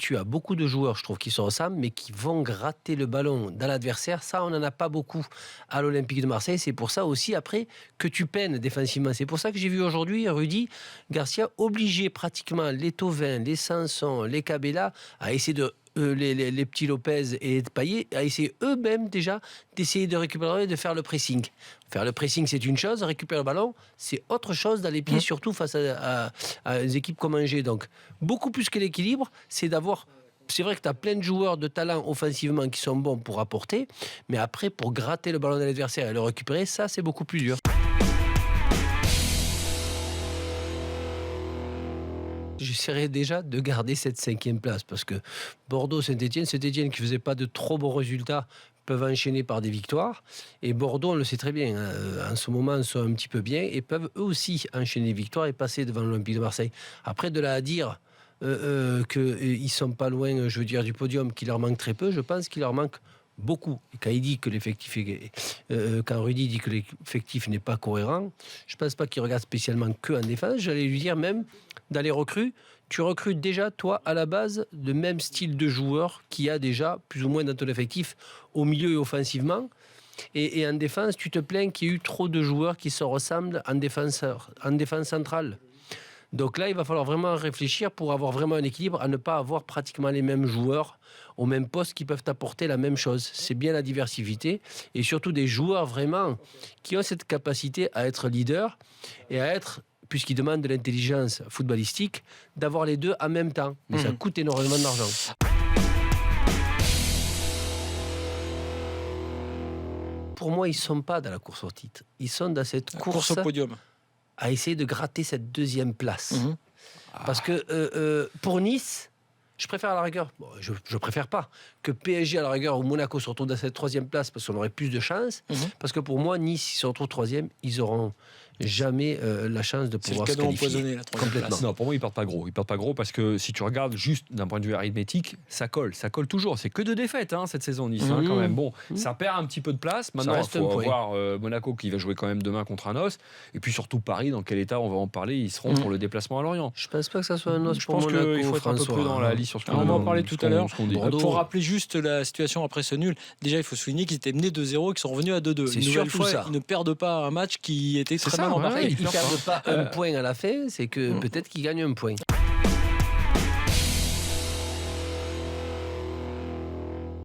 tu as beaucoup de joueurs, je trouve, qui se ressemblent, mais qui vont gratter le ballon dans l'adversaire. Ça, on n'en a pas beaucoup à l'Olympique de Marseille. C'est pour ça aussi, après, que tu peines défensivement. C'est pour ça que j'ai vu aujourd'hui Rudy Garcia obliger pratiquement les Thauvin, les Sanson, les Cabella à essayer de les petits Lopez et Payet à essayer eux-mêmes déjà d'essayer de récupérer et de faire le pressing. Faire le pressing, c'est une chose, récupérer le ballon, c'est autre chose dans les pieds, surtout face à des équipes comme Angers. Donc, beaucoup plus que l'équilibre, c'est d'avoir... C'est vrai que tu as plein de joueurs de talent offensivement qui sont bons pour apporter, mais après, pour gratter le ballon de l'adversaire et le récupérer, ça, c'est beaucoup plus dur. J'essaierai déjà de garder cette 5e place parce que Bordeaux, Saint-Etienne qui ne faisait pas de trop bons résultats peuvent enchaîner par des victoires et Bordeaux, on le sait très bien, en ce moment ils sont un petit peu bien et peuvent eux aussi enchaîner des victoires et passer devant l'Olympique de Marseille. Après, de là à dire qu'ils ne sont pas loin, je veux dire, du podium, qu'il leur manque très peu, je pense qu'il leur manque beaucoup. Et quand il dit que l'effectif quand Rudy dit que l'effectif n'est pas cohérent, je ne pense pas qu'il regarde spécialement que en défense. J'allais lui dire même dans les recrues, tu recrutes déjà toi à la base le même style de joueur qu'il y a déjà plus ou moins dans ton effectif au milieu et offensivement. Et en défense, tu te plains qu'il y ait eu trop de joueurs qui se ressemblent en défense centrale. Donc là, il va falloir vraiment réfléchir pour avoir vraiment un équilibre, à ne pas avoir pratiquement les mêmes joueurs au même poste qui peuvent apporter la même chose. C'est bien la diversité et surtout des joueurs vraiment qui ont cette capacité à être leader et à être, puisqu'ils demandent de l'intelligence footballistique, d'avoir les deux en même temps. Mais ça coûte énormément d'argent. Pour moi, ils ne sont pas dans la course au titre. Ils sont dans cette course au podium. À essayer de gratter cette 2e place. Parce que pour Nice, je préfère à la rigueur, je préfère pas que PSG à la rigueur ou Monaco se retrouvent dans cette 3e place parce qu'on aurait plus de chance. Parce que pour moi, Nice, s'ils se retrouvent 3e, ils auront jamais la chance de pouvoir se qualifier. C'est le cadeau empoisonné, la 3e place. Non, pour moi, ils partent pas gros. Ils partent pas gros parce que si tu regardes juste d'un point de vue arithmétique, ça colle toujours. C'est que de défaites cette saison Nice quand même. Bon, ça perd un petit peu de place. Maintenant, il faut voir Monaco qui va jouer quand même demain contre un os. Et puis surtout Paris, dans quel état on va en parler. Ils seront pour le déplacement à Lorient. Je pense pas que ça soit un os pour Monaco. Je pense qu'il faut être un peu prudent là, Ali, sur ce qu'on dit. On va en parler tout à l'heure. Pour rappeler juste la situation après ce nul, déjà il faut souligner qu'ils étaient menés 2-0 et qu'ils sont revenus à 2-2. C'est sûr fois, ça. Ils ne perdent pas un match qui était très mal embarqué. Ils ne perdent pas un point à la fin, c'est que peut-être qu'ils gagnent un point.